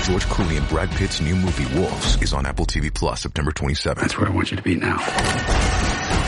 George Clooney and Brad Pitt's new movie, Wolves, is on Apple TV Plus September 27th. That's where I want you to be now.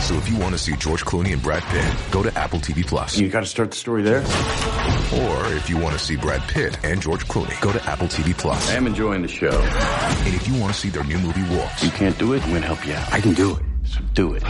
So if you want to see George Clooney and Brad Pitt, go to Apple TV Plus. You got to start the story there. Or if you want to see Brad Pitt and George Clooney, go to Apple TV Plus. I am enjoying the show. And if you want to see their new movie, Wolves, You can't do it, I'm going to help you out. I can do it. So do it.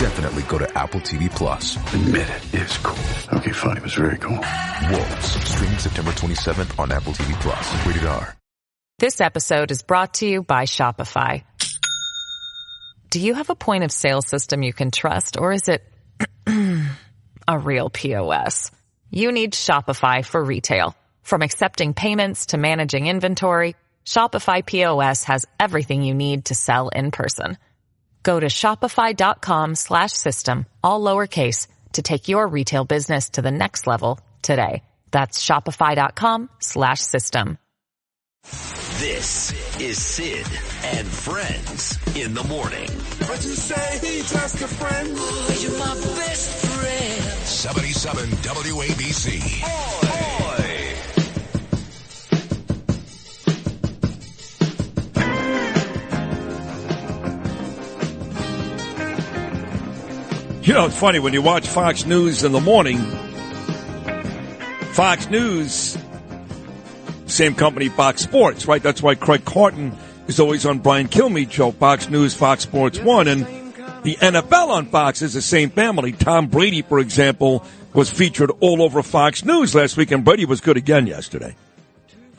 definitely go to Apple TV Plus. Admit it, it's cool. Okay, fine, it was very cool. Wolves, streaming September 27th on Apple TV Plus. Rated R. This episode is brought to you by Shopify. Do you have a point of sale system you can trust, or is it a real POS? You need Shopify for retail. From accepting payments to managing inventory, Shopify POS has everything you need to sell in person. Go to shopify.com/system, all lowercase, to take your retail business to the next level today. That's shopify.com/system. This is Sid and Friends in the morning. But you say he's just a friend. Oh, you're my best friend. 77 WABC. Boy. You know, it's funny when you watch Fox News in the morning. Fox News, same company, Fox Sports, right? That's why Craig Carton is always on Brian Kilmeade show, Fox News, Fox Sports 1. And the NFL on Fox is the same family. Tom Brady, for example, was featured all over Fox News last week, and Brady was good again yesterday.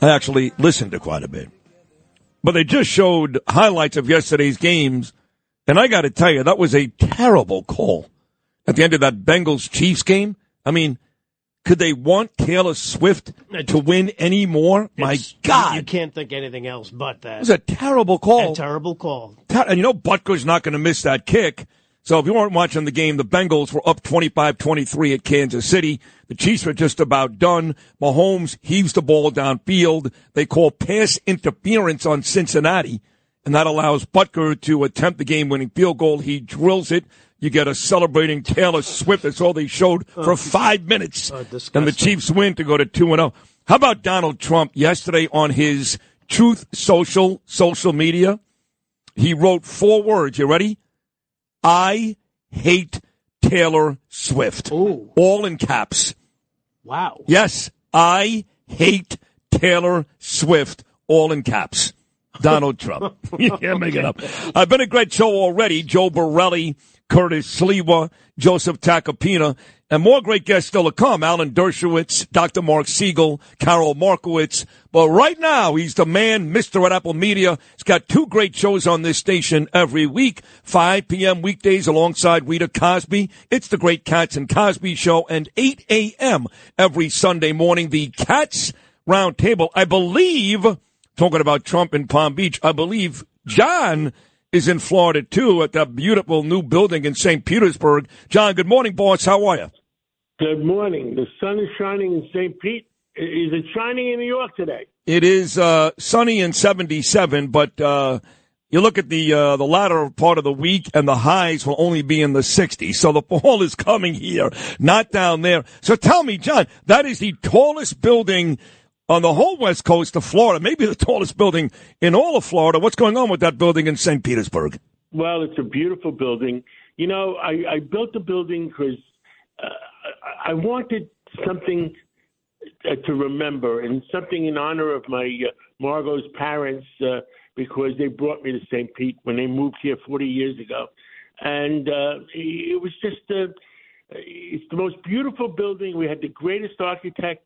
I actually listened to quite a bit. But they just showed highlights of yesterday's games, and I got to tell you, that was a terrible call at the end of that Bengals-Chiefs game. I mean, could they want Taylor Swift to win any more? My God. You can't think anything else but that. It was a terrible call. A terrible call. And you know Butker's not going to miss that kick. So if you weren't watching the game, the Bengals were up 25-23 at Kansas City. The Chiefs were just about done. Mahomes heaves the ball downfield. They call pass interference on Cincinnati, and that allows Butker to attempt the game-winning field goal. He drills it. You get a celebrating Taylor Swift. That's all they showed for 5 minutes. And the Chiefs win to go to 2-0. How about Donald Trump yesterday on his Truth social media? He wrote 4 words. You ready? I hate Taylor Swift. Ooh. All in caps. Wow. Yes, I hate Taylor Swift. All in caps. Donald Trump. You can't make it up. I've been a great show already. Joe Borelli, Curtis Sliwa, Joseph Tacopina, and more great guests still to come. Alan Dershowitz, Dr. Mark Siegel, Carol Markowitz. But right now, he's the man, Mr. at Apple Media. He's got 2 great shows on this station every week, 5 p.m. weekdays alongside Rita Cosby. It's the Great Cats and Cosby Show, and 8 a.m. every Sunday morning, the Cats Roundtable. I believe, talking about Trump in Palm Beach, I believe John is in Florida, too, at that beautiful new building in St. Petersburg. John, good morning, boss. How are you? Good morning. The sun is shining in St. Pete. Is it shining in New York today? It is sunny and 77, but you look at the latter part of the week, and the highs will only be in the 60s. So the fall is coming here, not down there. So tell me, John, that is the tallest building on the whole west coast of Florida, maybe the tallest building in all of Florida. What's going on with that building in St. Petersburg? Well, it's a beautiful building. You know, I built the building because I wanted something to remember and something in honor of my Margot's parents because they brought me to St. Pete when they moved here 40 years ago. And it was just it's the most beautiful building. We had the greatest architect.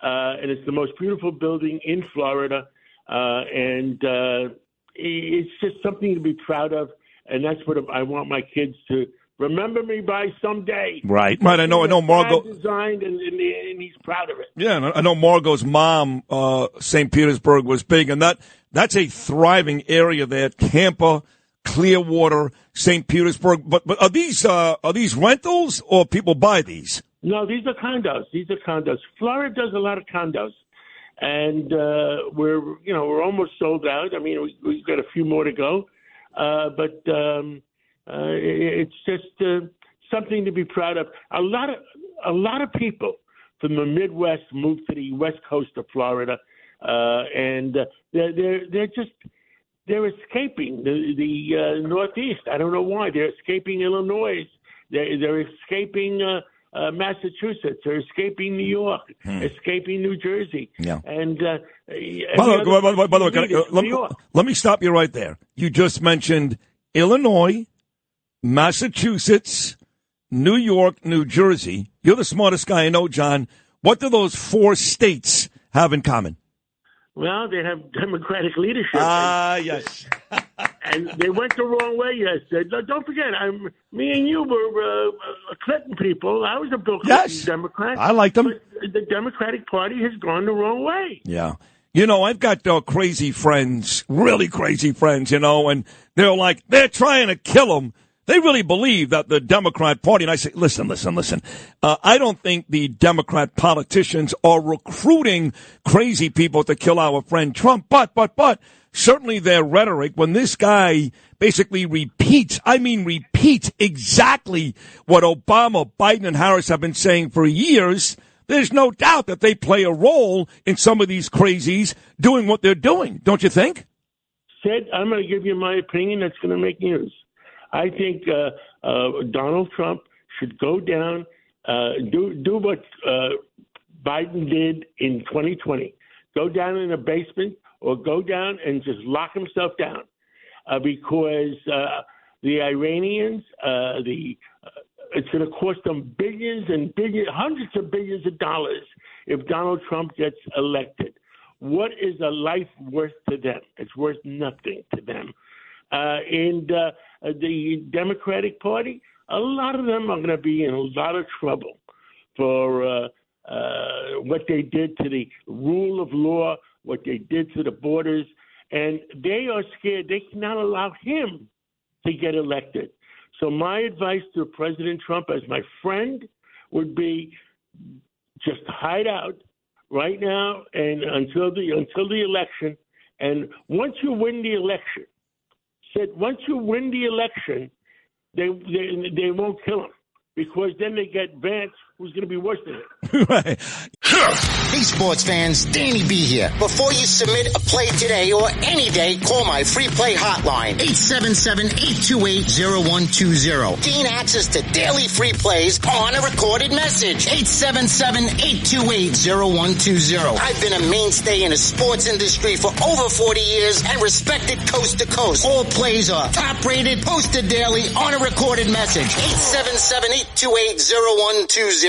And it's the most beautiful building in Florida, and it's just something to be proud of, and that's what I want my kids to remember me by someday. Right. I know Margot designed, and he's proud of it. Yeah, I know Margot's mom, St. Petersburg was big, and that's a thriving area there. Tampa, Clearwater, St. Petersburg. But are these rentals or people buy these? No, these are condos. Florida does a lot of condos, and we're almost sold out. I mean, we've got a few more to go, but it's just something to be proud of. A lot of people from the Midwest moved to the West Coast of Florida and they're escaping the Northeast. I don't know why. They're escaping Illinois. They're escaping Massachusetts. They're escaping New York. Escaping New Jersey. Yeah. And by the way, let me stop you right there. You just mentioned Illinois, Massachusetts, New York, New Jersey. You're the smartest guy I know, John. What do those 4 states have in common? Well, they have Democratic leadership. Yes. And they went the wrong way yesterday. Don't forget, me and you were Clinton people. I was a Bill Clinton Democrat. I like them. But the Democratic Party has gone the wrong way. Yeah. You know, I've got crazy friends, really crazy friends, and they're like, they're trying to kill them. They really believe that the Democrat Party, and I say, listen. I don't think the Democrat politicians are recruiting crazy people to kill our friend Trump, but certainly their rhetoric, when this guy basically repeats exactly what Obama, Biden, and Harris have been saying for years, there's no doubt that they play a role in some of these crazies doing what they're doing. Don't you think? Sid, I'm going to give you my opinion that's going to make news. I think Donald Trump should go down, do what Biden did in 2020. Go down in a basement or go down and just lock himself down because the Iranians, it's going to cost them billions and billions, hundreds of billions of dollars if Donald Trump gets elected. What is a life worth to them? It's worth nothing to them. And the Democratic Party, a lot of them are going to be in a lot of trouble for what they did to the rule of law, what they did to the borders, and they are scared. They cannot allow him to get elected. So my advice to President Trump as my friend would be just hide out right now and until the election. And once you win the election, they won't kill him because then they get Vance, who's going to be worse than him. Right. Hey, sports fans, Danny B here. Before you submit a play today or any day, call my free play hotline, 877-828-0120. Gain access to daily free plays on a recorded message, 877-828-0120. I've been a mainstay in the sports industry for over 40 years and respected coast to coast. All plays are top rated, posted daily on a recorded message, 877-828-0120.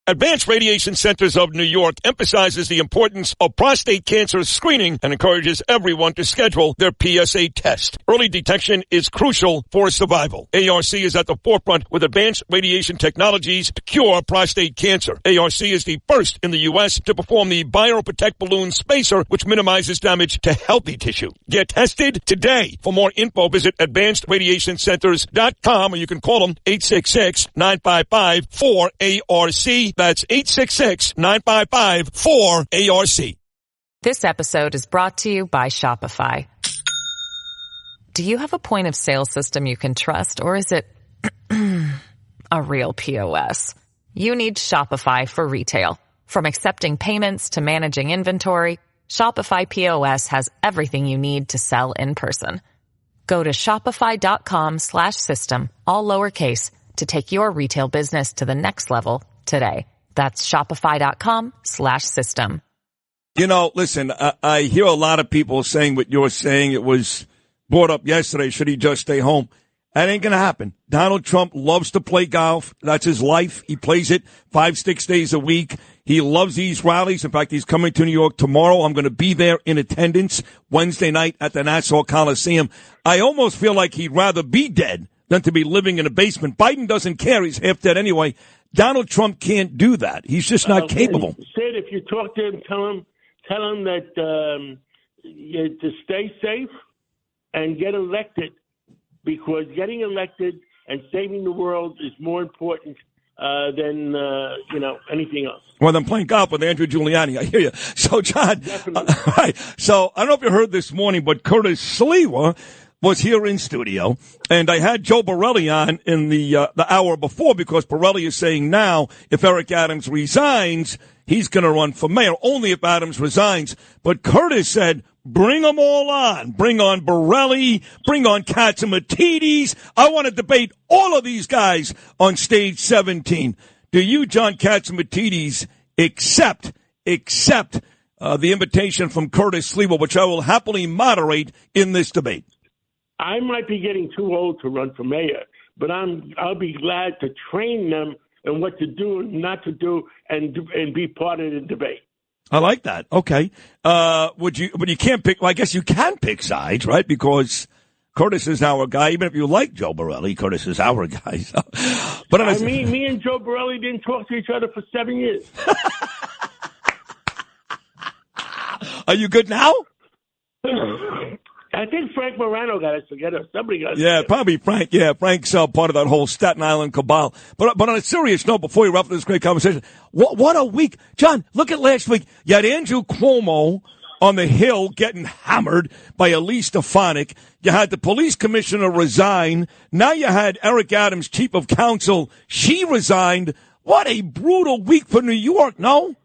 Advanced Radiation Centers of New York emphasizes the importance of prostate cancer screening and encourages everyone to schedule their PSA test. Early detection is crucial for survival. ARC is at the forefront with advanced radiation technologies to cure prostate cancer. ARC is the first in the U.S. to perform the BioProtect balloon spacer, which minimizes damage to healthy tissue. Get tested today. For more info, visit advancedradiationcenters.com or you can call them 866-955-4ARC. That's 866-955-4ARC. This episode is brought to you by Shopify. Do you have a point of sale system you can trust, or is it a real POS? You need Shopify for retail. From accepting payments to managing inventory, Shopify POS has everything you need to sell in person. Go to shopify.com/system, all lowercase, to take your retail business to the next level today. That's shopify.com/system. You know, listen, I hear a lot of people saying what you're saying. It was brought up yesterday. Should he just stay home? That ain't going to happen. Donald Trump loves to play golf. That's his life. He plays it 5-6 days a week. He loves these rallies. In fact, he's coming to New York tomorrow. I'm going to be there in attendance Wednesday night at the Nassau Coliseum. I almost feel like he'd rather be dead than to be living in a basement. Biden doesn't care. He's half dead anyway. Donald Trump can't do that. He's just not capable. Sid, if you talk to him, tell him that to stay safe and get elected, because getting elected and saving the world is more important than anything else. Well, I'm playing golf with Andrew Giuliani. I hear you. So, John, right. So I don't know if you heard this morning, but Curtis Sliwa was here in studio, and I had Joe Borelli on in the hour before because Borelli is saying now if Eric Adams resigns, he's going to run for mayor only if Adams resigns. But Curtis said, bring them all on. Bring on Borelli. Bring on Catsimatidis. I want to debate all of these guys on stage 17. Do you, John Catsimatidis, accept the invitation from Curtis Sliwa, which I will happily moderate in this debate? I might be getting too old to run for mayor, but I'll be glad to train them in what to do and not to do and be part of the debate. I like that. Okay. But you can't pick, well, I guess you can pick sides, right? Because Curtis is our guy. Even if you like Joe Borelli, Curtis is our guy. So. But me and Joe Borelli didn't talk to each other for 7 years. Are you good now? I think Frank Morano got us together. Somebody got us together. Probably Frank. Yeah, Frank's part of that whole Staten Island cabal. But on a serious note, before we wrap up this great conversation, what a week. John, look at last week. You had Andrew Cuomo on the Hill getting hammered by Elise Stefanik. You had the police commissioner resign. Now you had Eric Adams, chief of counsel. She resigned. What a brutal week for New York, no?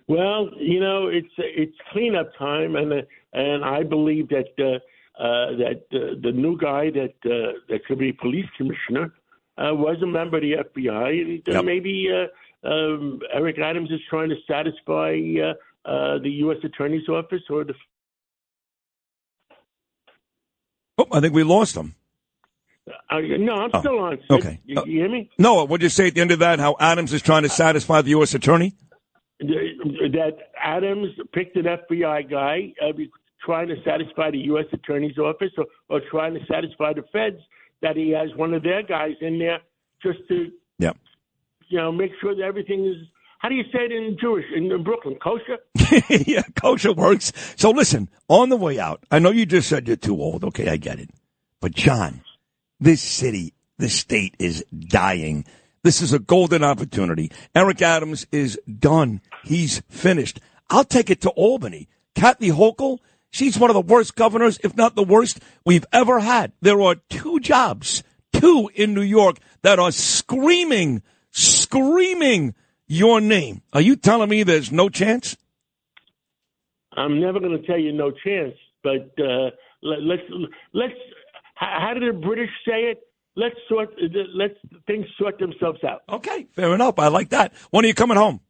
Well, it's cleanup time, and I believe that the new guy that could be police commissioner was a member of the FBI, and maybe Eric Adams is trying to satisfy the U.S. Attorney's Office or the. Oh, I think we lost him. No, I'm still on. Okay, you hear me? No, what'd you say at the end of that? How Adams is trying to satisfy the U.S. Attorney? That Adams picked an FBI guy trying to satisfy the U.S. Attorney's Office or trying to satisfy the feds, that he has one of their guys in there just to, make sure that everything is, how do you say it in Brooklyn, kosher? Yeah, kosher works. So listen, on the way out, I know you just said you're too old. Okay, I get it. But John, this city, this state is dying. This is a golden opportunity. Eric Adams is done. He's finished. I'll take it to Albany. Kathy Hochul, she's one of the worst governors, if not the worst, we've ever had. There are two jobs, in New York, that are screaming your name. Are you telling me there's no chance? I'm never going to tell you no chance, but let's. How did the British say it? Let things sort themselves out. Okay, fair enough. I like that. When are you coming home?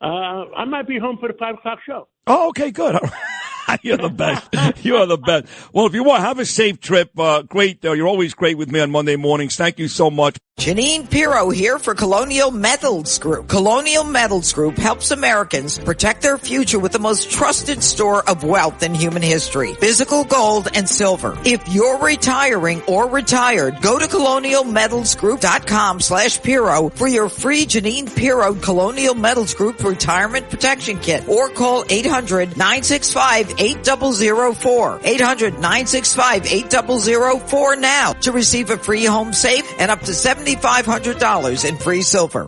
I might be home for the 5 o'clock show. Oh, okay, good. All right. You're the best. You're the best. Well, if you want, have a safe trip. Great. You're always great with me on Monday mornings. Thank you so much. Janine Pirro here for Colonial Metals Group. Colonial Metals Group helps Americans protect their future with the most trusted store of wealth in human history. Physical gold and silver. If you're retiring or retired, go to colonialmetalsgroup.com/Pirro for your free Janine Pirro Colonial Metals Group Retirement Protection Kit, or call 800-965-8004. 800-965-8004 now to receive a free home safe and up to $7,500 in free silver.